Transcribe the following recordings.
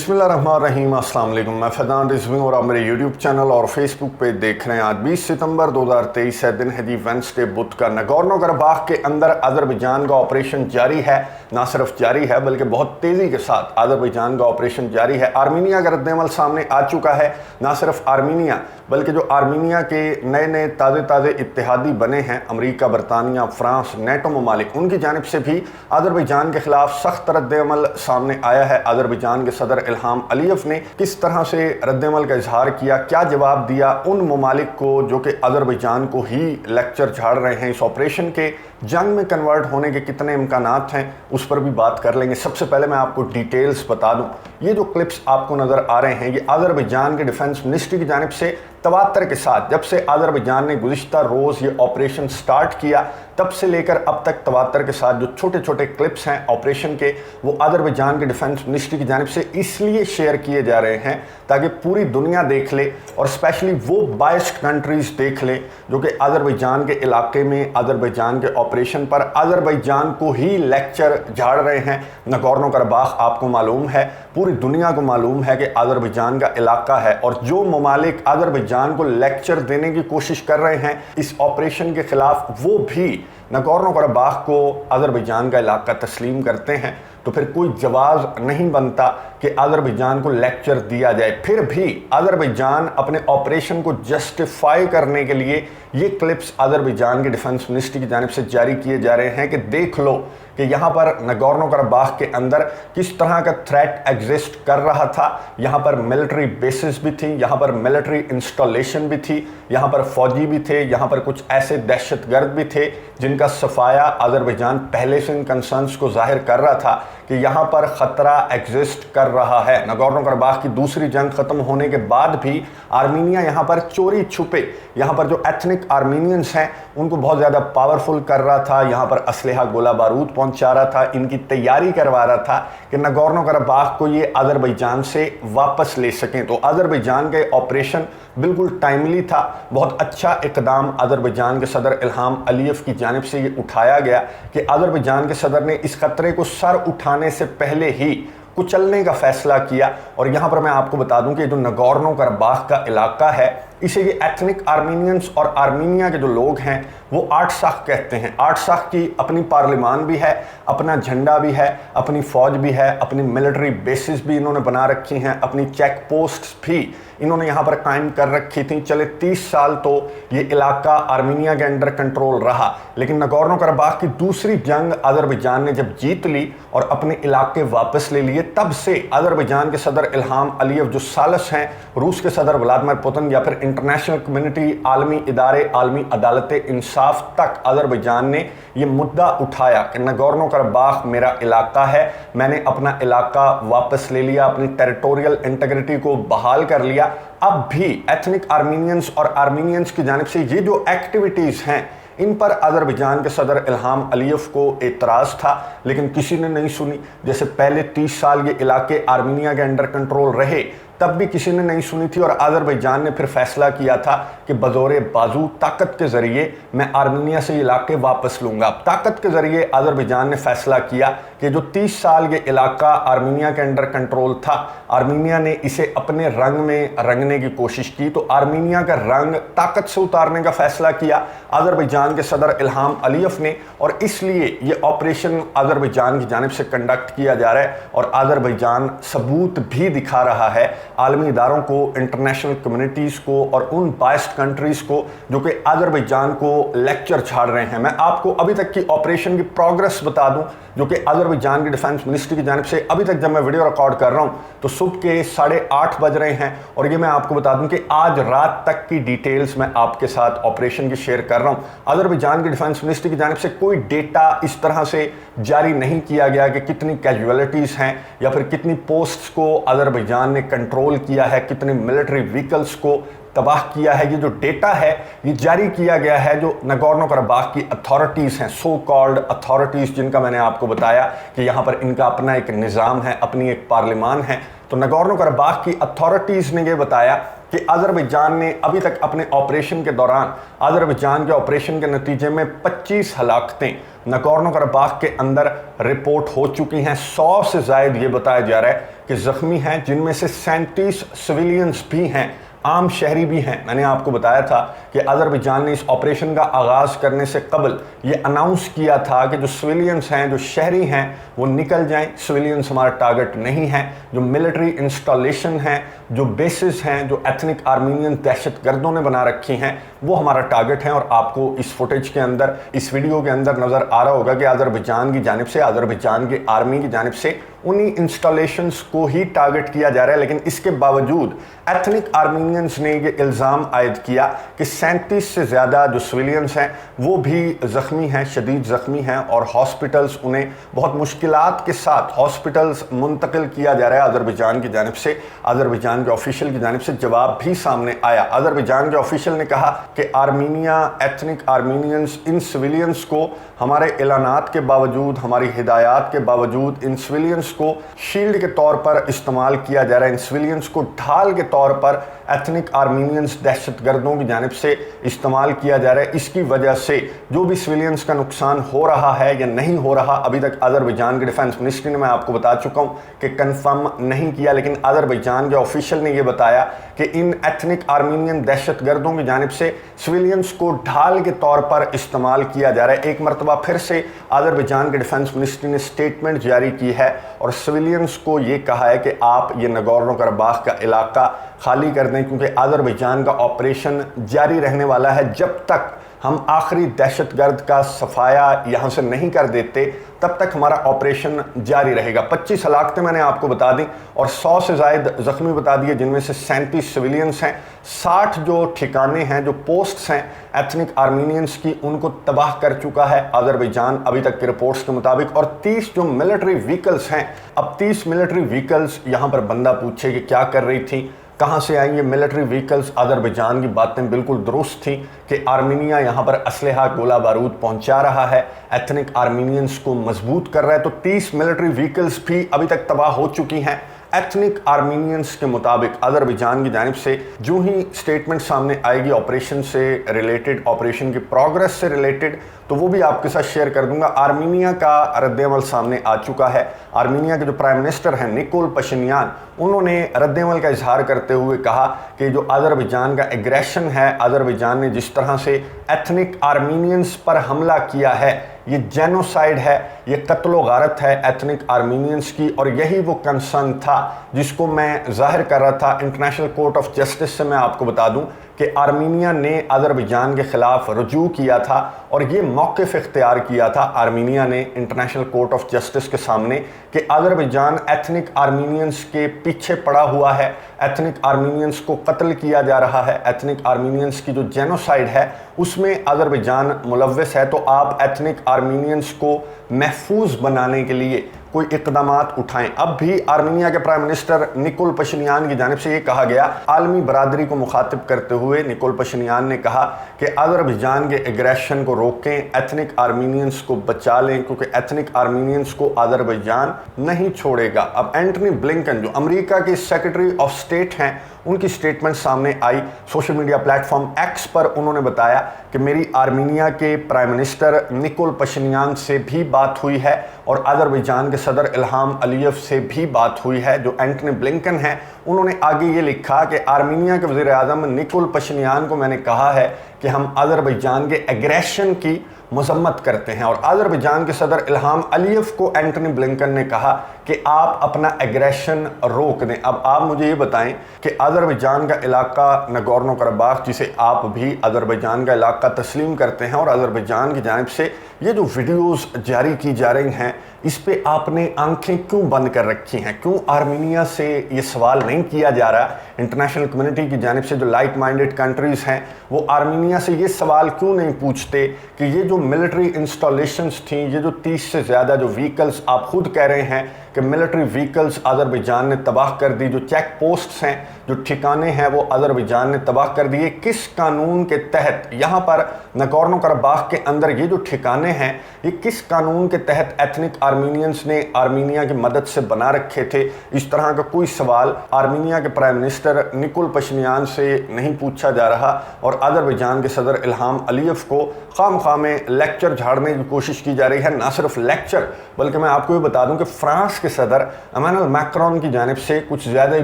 बिस्मिल्लाहिर्रहमानिर्रहीम। अस्सलाम वालेकुम। मैं फैज़ान रिज़वी और आप मेरे यूट्यूब चैनल और फेसबुक पे देख रहे हैं। आज 20 सितंबर 2023 है, दिन है जी वेंसडे, बुध का। नगोर्नो कराबाख के अंदर अज़रबैजान का ऑपरेशन जारी है। ना सिर्फ जारी है बल्कि बहुत तेज़ी के साथ अज़रबैजान का ऑपरेशन जारी है। आर्मीनिया का रद्दअमल सामने आ चुका है। ना सिर्फ आर्मीनिया बल्कि जो आर्मीनिया के नए नए ताज़े इत्तेहादी बने हैं, अमरीका, बरतानिया, फ्रांस, नेटो ममालिक, उनकी जानिब से भी अज़रबैजान के ख़िलाफ़ सख्त रद्दअमल सामने आया है। अज़रबैजान के सदर इल्हाम अलीयव ने किस तरह से रद्दअमल का इजहार किया, क्या जवाब दिया उन ममालिक को जो कि अज़रबैजान को ही लेक्चर झाड़ रहे हैं। इस ऑपरेशन के जंग में कन्वर्ट होने के कितने इम्कानात हैं, उस पर भी बात कर लेंगे। सबसे पहले मैं आपको डिटेल्स बता दूं, ये जो क्लिप्स आपको नज़र आ रहे हैं ये अज़रबैजान के डिफेंस मिनिस्ट्री की जानिब से तवातर के साथ, जब से अज़रबैजान ने गुज़िश्ता रोज़ ये ऑपरेशन स्टार्ट किया तब से लेकर अब तक तवातर के साथ जो छोटे छोटे क्लिप्स हैं ऑपरेशन के, वो अज़रबैजान के डिफेंस मिनिस्ट्री की जानिब से इसलिए शेयर किए जा रहे हैं ताकि पूरी दुनिया देख ले और स्पेशली वो बायस्ड कंट्रीज़ देख ले जो कि अज़रबैजान के इलाके में अज़रबैजान के ऑपरेशन पर अज़रबैजान को ही लेक्चर झाड़ रहे हैं। नगोर्नो कराबाख आपको मालूम है, पूरी दुनिया को मालूम है कि अज़रबैजान का इलाका है और जो ममालिक अज़रबैजान को लेक्चर देने की कोशिश कर रहे हैं इस ऑपरेशन के ख़िलाफ़, वो भी नगोर्नो कराबाख को अज़रबैजान का इलाका तस्लीम करते हैं। तो फिर कोई जवाब नहीं बनता कि अज़रबैजान को लेक्चर दिया जाए। फिर भी अज़रबैजान अपने ऑपरेशन को जस्टिफाई करने के लिए ये क्लिप्स अज़रबैजान के डिफेंस मिनिस्ट्री की जानिब से जारी किए जा रहे हैं कि देख लो कि यहाँ पर नगोर्नो कराबाख के अंदर किस तरह का थ्रेट एग्जिस्ट कर रहा था। यहाँ पर मिलिट्री बेसिस भी थी, यहाँ पर मिलिट्री इंस्टॉलेशन भी थी, यहाँ पर फौजी भी थे, यहाँ पर कुछ ऐसे दहशतगर्द भी थे जिनका सफाया अज़रबैजान पहले से इन कंसर्न्स को जाहिर कर रहा था कि यहाँ पर ख़तरा एग्जिस्ट कर रहा है। नगोर्नो कराबाख की दूसरी जंग ख़त्म होने के बाद भी आर्मीनिया यहाँ पर चोरी छुपे, यहाँ पर जो एथनिक आर्मीनियंस हैं उनको बहुत ज़्यादा पावरफुल कर रहा था, यहाँ पर असलहा गोला बारूद पहुँचा रहा था, इनकी तैयारी करवा रहा था कि नगोर्नो कराबाख को ये अज़रबैजान से वापस ले सकें। तो अज़रबैजान के ऑपरेशन बिल्कुल टाइमली था। बहुत अच्छा इक़दाम अज़रबैजान के सदर इल्हाम अलीयव की जानिब से ये उठाया गया कि अज़रबैजान के सदर ने इस खतरे को सर उठाने से पहले ही कुचलने का फैसला किया। और यहाँ पर मैं आपको बता दूं कि जो नगोर्नो कराबाख का इलाका है इसे ये एथनिक आर्मीनियंस और आर्मीनिया के जो लोग हैं वो आर्टसाख कहते हैं। आर्टसाख की अपनी पार्लिमान भी है, अपना झंडा भी है, अपनी फ़ौज भी है, अपनी मिलिट्री बेसिस भी इन्होंने बना रखी हैं, अपनी चेक पोस्ट्स भी इन्होंने यहाँ पर कायम कर रखी थी। चले 30 साल तो ये इलाका आर्मीनिया के अंडर कंट्रोल रहा, लेकिन नगोर्नो कराबाख की दूसरी जंग अज़रबैजान ने जब जीत ली और अपने इलाके वापस ले लिए, तब से अज़रबैजान के सदर इल्हाम अलीयव जो सालस हैं रूस के सदर व्लादिमीर पुतिन या फिर इंटरनेशनल कम्युनिटी, आलमी इदारे, आलमी अदालत इंसाफ तक अज़रबैजान ने ये मुद्दा उठाया कि नगोर्नो कराबाख मेरा इलाका है, मैंने अपना इलाका वापस ले लिया, अपनी टेरिटोरियल इंटीग्रिटी को बहाल कर लिया। अब भी एथनिक आर्मीनियंस और आर्मीनियंस की जानिब से ये जो एक्टिविटीज़ हैं इन पर अज़रबैजान के सदर इल्हाम अलीयव को एतराज़ था, लेकिन किसी ने नहीं सुनी। जैसे पहले 30 साल ये इलाके आर्मीनिया के अंडर कंट्रोल रहे तब भी किसी ने नहीं सुनी थी और अज़रबैजान ने फिर फैसला किया था कि बज़ोरे बाजू ताकत के ज़रिए मैं आर्मीनिया से इलाके वापस लूँगा। ताकत के ज़रिए अज़रबैजान ने फैसला किया कि जो 30 साल ये इलाका आर्मीनिया के अंडर कंट्रोल था, आर्मीनिया ने इसे अपने रंग में रंगने की कोशिश की, तो आर्मीनिया का रंग ताकत से उतारने का फैसला किया अज़रबैजान के सदर इल्हाम अलीयव ने। और इसलिए ये ऑपरेशन अज़रबैजान की जानिब से कंडक्ट किया जा रहा है और अज़रबैजान सबूत भी दिखा रहा है आलमी इदारों को, इंटरनेशनल कम्युनिटीज़ को और उन बायस्ड कंट्रीज़ को जो कि अज़रबैजान को लेक्चर झाड़ रहे हैं। मैं आपको अभी तक की ऑपरेशन की प्रोग्रेस बता दूं जो कि अज़रबैजान की डिफेंस मिनिस्ट्री की जानिब से अभी तक जब मैं वीडियो रिकॉर्ड कर रहा हूं तो सुबह के 8:30 बज रहे हैं और ये मैं आपको बता दूं कि आज रात तक की डिटेल्स मैं आपके साथ ऑपरेशन की शेयर कर रहा हूं। अज़रबैजान की डिफेंस मिनिस्ट्री की जानिब से कोई डेटा इस तरह से जारी नहीं किया गया कि कितनी कैजुअलिटीज़ हैं या फिर कितनी पोस्ट्स को अज़रबैजान ने कंट्रोल किया है, कितने मिलिट्री व्हीकल्स को तबाह किया है। ये जो डेटा है ये जारी किया गया है जो नगोर्नो कराबाख की अथॉरिटीज़ हैं, सो कॉल्ड अथॉरिटीज़, जिनका मैंने आपको बताया कि यहाँ पर इनका अपना एक निज़ाम है, अपनी एक पार्लिमान है। तो नगोर्नो कराबाख की अथॉरिटीज़ ने ये बताया कि अज़रबैजान ने अभी तक अपने ऑपरेशन के दौरान अज़रबैजान के ऑपरेशन के नतीजे में 25 हलाकतें नगोर्नो कराबाख के अंदर रिपोर्ट हो चुकी हैं। 100 से ज़ायद ये बताया जा रहा है कि ज़ख्मी हैं, जिनमें से 37 सिविलियंस भी हैं, आम शहरी भी हैं। मैंने आपको बताया था कि अज़रबैजान ने इस ऑपरेशन का आगाज़ करने से कबल ये अनाउंस किया था कि जो सिविलियंस हैं, जो शहरी हैं, वो निकल जाएं। सिविलियंस हमारा टारगेट नहीं है। जो मिलिट्री इंस्टॉलेशन हैं, जो बेसिस हैं, जो एथनिक आर्मीनियन दहशतगर्दों ने बना रखी हैं, वो हमारा टारगेट है। और आपको इस फुटेज के अंदर, इस वीडियो के अंदर नज़र आ रहा होगा कि अज़रबैजान की जानिब से, अज़रबैजान की आर्मी की जानिब से उन्हीं इंस्टॉलेशंस को ही टारगेट किया जा रहा है। लेकिन इसके बावजूद एथनिक आर्मीनियंस ने ये इल्ज़ाम आयद किया कि 37 से ज़्यादा जो सिविलियंस हैं वो भी ज़ख्मी हैं, शदीद ज़ख्मी हैं, और हॉस्पिटल्स, उन्हें बहुत मुश्किलात के साथ हॉस्पिटल्स मुंतकिल किया जा रहा है अज़रबैजान की जानिब से। अज़रबैजान के ऑफिशियल की जानिब से जवाब भी सामने आया। अज़रबैजान के ऑफिशियल ने कहा कि आर्मीनिया, एथनिक आर्मीनियंस, इन सिविलियंस को हमारे ऐलानात के बावजूद, हमारी हिदायत के बावजूद इन सिविलियंस को शील्ड के तौर पर इस्तेमाल किया जा रहा है। इन सिविलियंस को ढाल के तौर पर एथनिक आर्मीनियंस दहशतगर्दों की जानिब से इस्तेमाल किया जा रहा है। इसकी वजह से जो भी सिविलियंस का नुकसान हो रहा है या नहीं हो रहा, अभी तक अज़रबैजान के डिफेंस मिनिस्ट्री ने, मैं आपको बता चुका हूँ कि कंफर्म नहीं किया, लेकिन अज़रबैजान के ऑफिशियल ने यह बताया कि इन एथनिक आर्मीनियन दहशतगर्दों की जानिब से सिविलियंस को ढाल के तौर पर इस्तेमाल किया जा रहा है। एक मरतबा फिर से अज़रबैजान के डिफेंस मिनिस्ट्री ने स्टेटमेंट जारी की है और सिविलियंस को ये कहा है कि आप ये नगोर्नो कराबाख का इलाका खाली कर दें, क्योंकि अज़रबैजान का ऑपरेशन जारी रहने वाला है। जब तक हम आखिरी दहशतगर्द का सफाया यहाँ से नहीं कर देते, तब तक हमारा ऑपरेशन जारी रहेगा। 25 हलाकतें मैंने आपको बता दी और 100 से ज़ायद ज़ख्मी बता दिए, जिनमें से 37 सिविलियंस हैं। 60 जो ठिकाने हैं, जो पोस्ट्स हैं एथनिक आर्मीनियंस की, उनको तबाह कर चुका है अज़रबैजान अभी तक की रिपोर्ट्स के मुताबिक। और 30 जो मिलिट्री व्हीकल्स हैं, अब 30 मिलिट्री व्हीकल्स यहाँ पर बंदा पूछे कि क्या कर रही थी, कहाँ से आई ये मिलिट्री व्हीकल्स। अज़रबैजान की बातें बिल्कुल दुरुस्त थी कि आर्मीनिया यहाँ पर असलहा, गोला बारूद पहुँचा रहा है, एथनिक आर्मीनियंस को मजबूत कर रहा है। तो 30 मिलिट्री व्हीकल्स भी अभी तक तबाह हो चुकी हैं एथनिक आर्मीनियंस के मुताबिक। अज़रबैजान की जानिब से जो ही स्टेटमेंट सामने आएगी ऑपरेशन से रिलेटेड, ऑपरेशन की प्रोग्रेस से रिलेटेड, तो वो भी आपके साथ शेयर कर दूंगा। आर्मीनिया का रद्द-ए-अमल सामने आ चुका है। आर्मीनिया के जो प्राइम मिनिस्टर हैं निकोल पशिन्यान, उन्होंने रद्द-ए-अमल का इजहार करते हुए कहा कि जो अज़रबैजान का एग्रेशन है, अज़रबैजान ने जिस तरह से एथनिक आर्मीनियंस पर हमला किया है, ये जेनोसाइड है, ये कत्लो गारत है एथनिक आर्मीनियंस की। और यही वो कंसर्न था जिसको मैं जाहिर कर रहा था इंटरनेशनल कोर्ट ऑफ जस्टिस से। मैं आपको बता दूं कि आर्मीनिया ने अज़रबैजान के ख़िलाफ़ रुजू किया था और ये मौक़िफ़ इख्तियार किया था आर्मीनिया ने इंटरनेशनल कोर्ट ऑफ जस्टिस के सामने कि अज़रबैजान एथनिक आर्मीनियंस के पीछे पड़ा हुआ है, एथनिक आर्मीनियंस को कत्ल किया जा रहा है, एथनिक आर्मीनियंस की जो जेनोसाइड है उसमें अज़रबैजान मुलव्वस है। तो आप एथनिक आर्मीनियंस को महफूज बनाने के लिए कोई इक़दामात उठाएं। अब भी आर्मीनिया के प्राइम मिनिस्टर निकोल पशिन्यान की जानिब से ये कहा गया, आलमी बरादरी को मुखातिब करते हुए निकोल पशिन्यान ने कहा कि अज़रबैजान के एग्रेशन को रोकें, एथनिक आर्मीनियंस को बचा लें, क्योंकि एथनिक आर्मीनियंस को अज़रबैजान नहीं छोड़ेगा। अब एंटनी ब्लिंकन, जो अमेरिका के सेक्रेटरी ऑफ स्टेट हैं, उनकी स्टेटमेंट सामने आई सोशल मीडिया प्लेटफॉर्म एक्स पर। उन्होंने बताया कि मेरी आर्मीनिया के प्राइम मिनिस्टर निकोल पशिन्यान से भी बात हुई है और अज़रबैजान के सदर इल्हाम अलीयव से भी बात हुई है। जो एंटनी ब्लिंकन हैं, उन्होंने आगे ये लिखा कि आर्मीनिया के वज़ीर आज़म निकोल पशिन्यान को मैंने कहा है कि हम अज़रबैजान के एग्रेशन की मजम्मत करते हैं। और अज़रबैजान के सदर इल्हाम अलीयव को एंटनी ब्लिंकन ने कहा कि आप अपना एग्रेशन रोक दें। अब आप मुझे ये बताएं कि अज़रबैजान का इलाका नगोर्नो कराबाख, जिसे आप भी अज़रबैजान का इलाका तस्लीम करते हैं, और अज़रबैजान की जानिब से ये जो वीडियोस जारी की जा रही हैं, इस पे आपने आंखें क्यों बंद कर रखी हैं? क्यों आर्मीनिया से ये सवाल नहीं किया जा रहा? इंटरनेशनल कम्युनिटी की जानिब से जो लाइक माइंडेड कंट्रीज़ हैं, वो आर्मीनिया से ये सवाल क्यों नहीं पूछते कि ये जो मिलिट्री इंस्टॉलेशंस थी, ये जो 30 से ज़्यादा जो व्हीकल्स आप खुद कह रहे हैं कि मिलिट्री व्हीकल्स अज़रबैजान ने तबाह कर दी, जो चेक पोस्ट्स हैं, जो ठिकाने हैं वो अज़रबैजान ने तबाह कर दिए। किस कानून के तहत यहाँ पर नगोर्नो कराबाख के अंदर ये जो ठिकाने हैं ये किस कानून के तहत एथनिक आर्मीनियंस ने आर्मीनिया की मदद से बना रखे थे? इस तरह का कोई सवाल आर्मीनिया के प्राइम मिनिस्टर निकोल पशिन्यान से नहीं पूछा जा रहा और अज़रबैजान के सदर इल्हाम अलीयव को खामखा में लेक्चर झाड़ने की कोशिश की जा रही है। ना सिर्फ लेक्चर बल्कि मैं आपको ये बता दूं कि फ्रांस के सदर इमैनुअल मैक्रोन की जानिब से कुछ ज़्यादा ही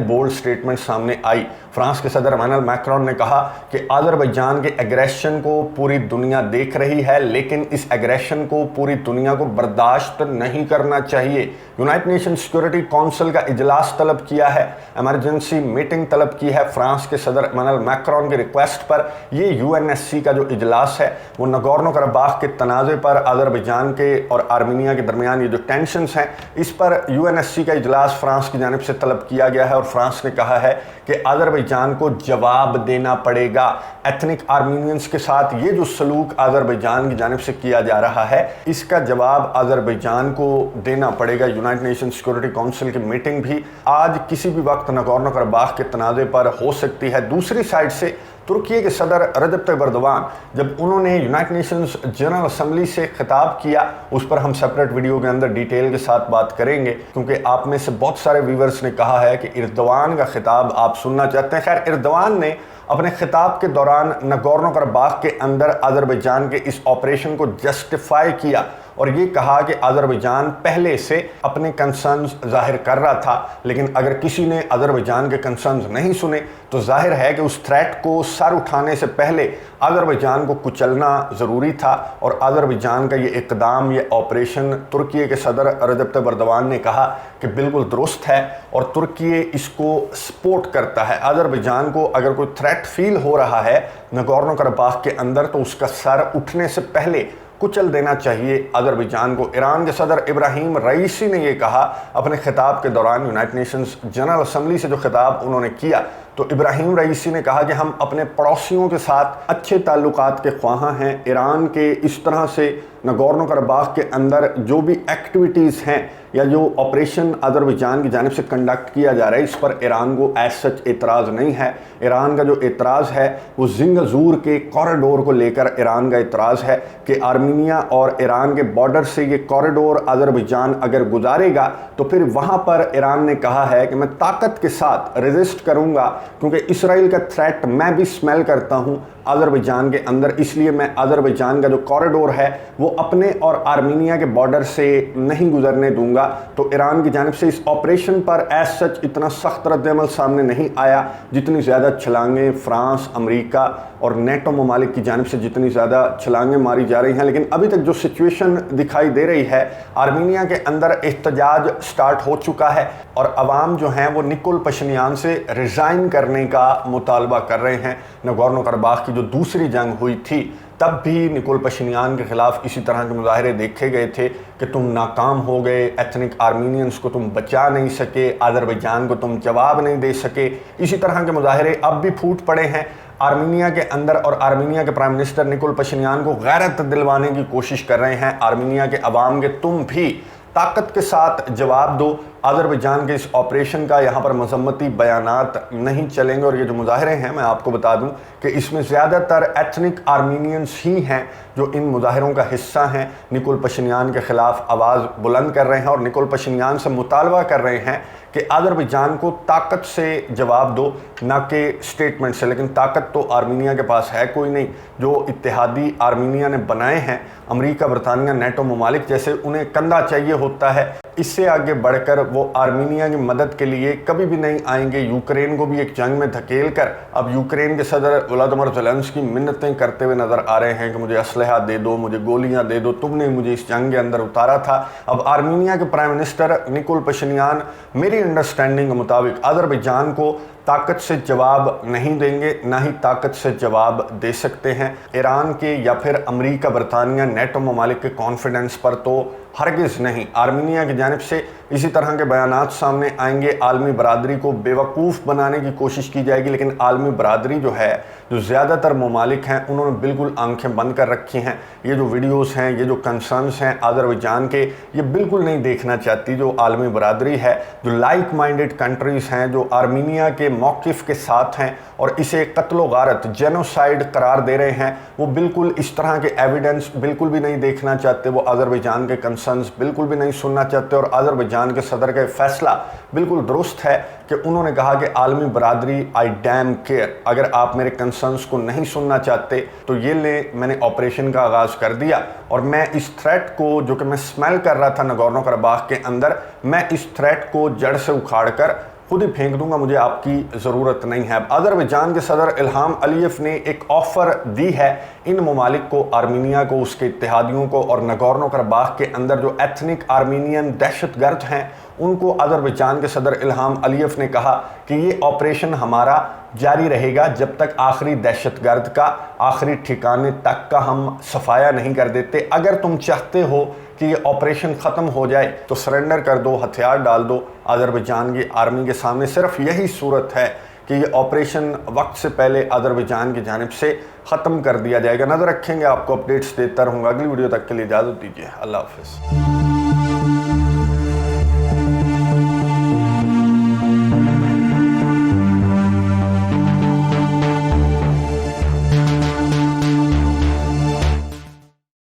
बोल्ड स्टेटमेंट सामने आई। फ्रांस के सदर इमैनुअल मैक्रोन ने कहा कि अज़रबैजान के एग्रेशन को पूरी दुनिया देख रही है, लेकिन इस एग्रेशन को पूरी दुनिया को बर्दाश्त नहीं करना चाहिए। यूनाइटेड नेशन सिक्योरिटी काउंसिल का इजलास तलब किया है, इमरजेंसी मीटिंग तलब की है फ्रांस के सदर इमैनुअल मैक्रोन की रिक्वेस्ट पर। ये यूएनएससी का जो इजलास है वो नगोर्नो कराबाख के तनाज़े पर अज़रबैजान के और आर्मीनिया के दरमियान ये जो टेंशन्स हैं इस पर यूएनएससी का इजलास फ्रांस की जानिब से तलब किया गया है और फ्रांस ने कहा है कि अज़रबैजान को जवाब देना पड़ेगा। एथनिक आर्मीनियंस के साथ ये जो सलूक अज़रबैजान की जानिब से किया जा रहा है इसका जवाब अज़रबैजान को देना पड़ेगा। यूनाइटेड नेशन सिक्योरिटी काउंसिल की मीटिंग भी आज किसी भी वक्त नगोर्नो कराबाख के तनाज़े पर हो सकती है। दूसरी साइड से तुर्की के सदर रजब तय्यिप एर्दोगान जब उन्होंने यूनाइटेड नेशंस जनरल असेंबली से खिताब किया, उस पर हम सेपरेट वीडियो के अंदर डिटेल के साथ बात करेंगे क्योंकि आप में से बहुत सारे व्यूवर्स ने कहा है कि एर्दोगान का खिताब आप सुनना चाहते हैं। खैर, एर्दोगान ने अपने खिताब के दौरान नगोर्नो कराबाख के अंदर अज़रबैजान के इस ऑपरेशन को जस्टिफाई किया और ये कहा कि अज़रबैजान पहले से अपने कंसर्न्स जाहिर कर रहा था, लेकिन अगर किसी ने अज़रबैजान के कंसर्न्स नहीं सुने तो जाहिर है कि उस थ्रेट को सर उठाने से पहले अज़रबैजान को कुचलना ज़रूरी था। और अज़रबैजान का ये इक़दाम, ये ऑपरेशन तुर्की के सदर रजब तय्यिप एर्दोगान ने कहा कि बिल्कुल दुरुस्त है और तुर्की इसको सपोर्ट करता है। अज़रबैजान को अगर कोई थ्रेट फील हो रहा है नगोर्नो कराबाख के अंदर तो उसका सर उठने से पहले कुचल देना चाहिए अज़रबैजान को। ईरान के सदर इब्राहिम रईसी ने यह कहा अपने खिताब के दौरान, यूनाइटेड नेशंस जनरल असेंबली से जो खिताब उन्होंने किया तो इब्राहिम रईसी ने कहा कि हम अपने पड़ोसियों के साथ अच्छे ताल्लुकात के ख्वाहां हैं। ईरान के इस तरह से नगोर्नो कराबाख के अंदर जो भी एक्टिविटीज़ हैं या जो ऑपरेशन अज़रबैजान की जानिब से कंडक्ट किया जा रहा है इस पर ईरान को एज सच एतराज़ नहीं है। ईरान का जो एतराज़ है वो ज़िंगज़ूर के कॉरिडोर को लेकर ईरान का एतराज़ है कि आर्मीनिया और ईरान के बॉर्डर से ये कॉरिडोर अज़रबैजान अगर गुजारेगा तो फिर वहाँ पर ईरान ने कहा है कि मैं ताकत के साथ रेजिस्ट करूँगा क्योंकि इसराइल का थ्रेट मैं भी स्मेल करता हूँ अज़रबैजान के अंदर, इसलिए मैं अज़रबैजान का जो कॉरिडोर है वो अपने और आर्मीनिया के बॉर्डर से नहीं गुजरने दूंगा। तो ईरान की जानिब से इस ऑपरेशन पर एज सच इतना सख्त रद्द-ए-अमल सामने नहीं आया जितनी ज़्यादा छलांगें फ्रांस, अमेरिका और नेटो ममालिक की जानिब से जितनी ज़्यादा छलांगें मारी जा रही हैं। लेकिन अभी तक जो सिचुएशन दिखाई दे रही है, आर्मीनिया के अंदर एहतजाज स्टार्ट हो चुका है और अवाम जो हैं वो निकोल पशिन्यान से रिज़ाइन करने का मुतालबा कर रहे हैं। नगोर्नो कराबाख की जो दूसरी जंग हुई थी तब भी निकोल पशिन्यान के ख़िलाफ़ इसी तरह के मुजाहरे देखे गए थे कि तुम नाकाम हो गए, एथनिक आर्मीनियंस को तुम बचा नहीं सके, अज़रबैजान को तुम जवाब नहीं दे सके। इसी तरह के मुजाहरे अब भी फूट पड़े हैं आर्मीनिया के अंदर और आर्मीनिया के प्राइम मिनिस्टर निकोल पशिन्यान को गैरत दिलवाने की कोशिश कर रहे हैं आर्मीनिया के अवाम के, तुम भी ताकत के साथ जवाब दो। अज़रबैजान के इस ऑपरेशन का यहाँ पर मजम्मती बयानात नहीं चलेंगे और ये जो मुजाहरे हैं मैं आपको बता दूं कि इसमें ज़्यादातर एथनिक आर्मीनियंस ही हैं जो इन मुजाहरों का हिस्सा हैं, निकोल पशिन्यान के ख़िलाफ़ आवाज़ बुलंद कर रहे हैं और निकोल पशिन्यान से मुतालबा कर रहे हैं कि अज़रबैजान को ताकत से जवाब दो, ना कि स्टेटमेंट से। लेकिन ताकत तो आर्मीनिया के पास है कोई नहीं। जो इत्तेहादी आर्मीनिया ने बनाए हैं, अमेरिका, बरतानिया, नेटो ममालिक जैसे, उन्हें कंधा चाहिए होता है। इससे आगे बढ़कर वो आर्मीनिया की मदद के लिए कभी भी नहीं आएंगे। यूक्रेन को भी एक जंग में धकेल कर अब यूक्रेन के सदर व्लादिमीर ज़ेलेंस्की मिन्नतें करते हुए नज़र आ रहे हैं कि मुझे असलहा दे दो, मुझे गोलियां दे दो, तुमने मुझे इस जंग के अंदर उतारा था। अब आर्मीनिया के प्राइम मिनिस्टर निकोल पशिन्यान मेरी अंडरस्टैंडिंग के मुताबिक अज़रबैजान को ताकत से जवाब नहीं देंगे, ना ही ताकत से जवाब दे सकते हैं। ईरान के या फिर अमेरिका, बरतानिया, नेटो ममालिक के कॉन्फिडेंस पर तो हरगिज़ नहीं। आर्मीनिया की जानिब से इसी तरह के बयानात सामने आएंगे। आलमी बरादरी को बेवकूफ़ बनाने की कोशिश की जाएगी, लेकिन आलमी बरादरी जो है, जो ज़्यादातर ममालिक हैं, उन्होंने बिल्कुल आंखें बंद कर रखी हैं। ये जो वीडियोस हैं, ये जो कंसर्न्स हैं अज़रबैजान के, ये बिल्कुल नहीं देखना चाहती जो आलमी बरादरी है, जो लाइक माइंडेड कंट्रीज़ हैं, जो आर्मीनिया के मौक़िफ़ के साथ हैं और इसे कत्लो गारत जेनोसाइड करार दे रहे हैं, वो बिल्कुल इस तरह के एविडेंस बिल्कुल भी नहीं देखना चाहते। वो अज़रबैजान के कंसर्न्स बिल्कुल भी नहीं सुनना चाहते और अज़रबैजान के सदर का फैसला बिल्कुल दुरुस्त है कि उन्होंने कहा कि आलमी बरादरी आई डैम केयर, अगर आप मेरे कंसर्न्स को नहीं सुनना चाहते तो ये ले, मैंने ऑपरेशन का आगाज़ कर दिया और मैं इस थ्रेट को, जो कि मैं स्मेल कर रहा था नगोर्नो कराबाख के अंदर, मैं इस थ्रेट को जड़ से उखाड़ कर खुद ही फेंक दूंगा, मुझे आपकी ज़रूरत नहीं है। अज़रबैजान के सदर इल्हाम अलीयव ने एक ऑफ़र दी है इन ममालिक को, आर्मीनिया को, उसके इत्तेहादियों को और नगोर्नो कराबाख के अंदर जो एथनिक आर्मीनियन दहशतगर्द हैं उनको। अज़रबैजान के सदर इल्हाम अलीयव ने कहा कि ये ऑपरेशन हमारा जारी रहेगा जब तक आखिरी दहशतगर्द का आखिरी ठिकाने तक का हम सफाया नहीं कर देते। अगर तुम चाहते हो कि ये ऑपरेशन ख़त्म हो जाए तो सरेंडर कर दो, हथियार डाल दो अज़रबैजान की आर्मी के सामने। सिर्फ यही सूरत है कि ये ऑपरेशन वक्त से पहले अज़रबैजान की जानिब से ख़त्म कर दिया जाएगा। नज़र रखेंगे, आपको अपडेट्स देता रहूँगा। अगली वीडियो तक के लिए इजाज़त दीजिए। अल्लाह हाफ़िज़।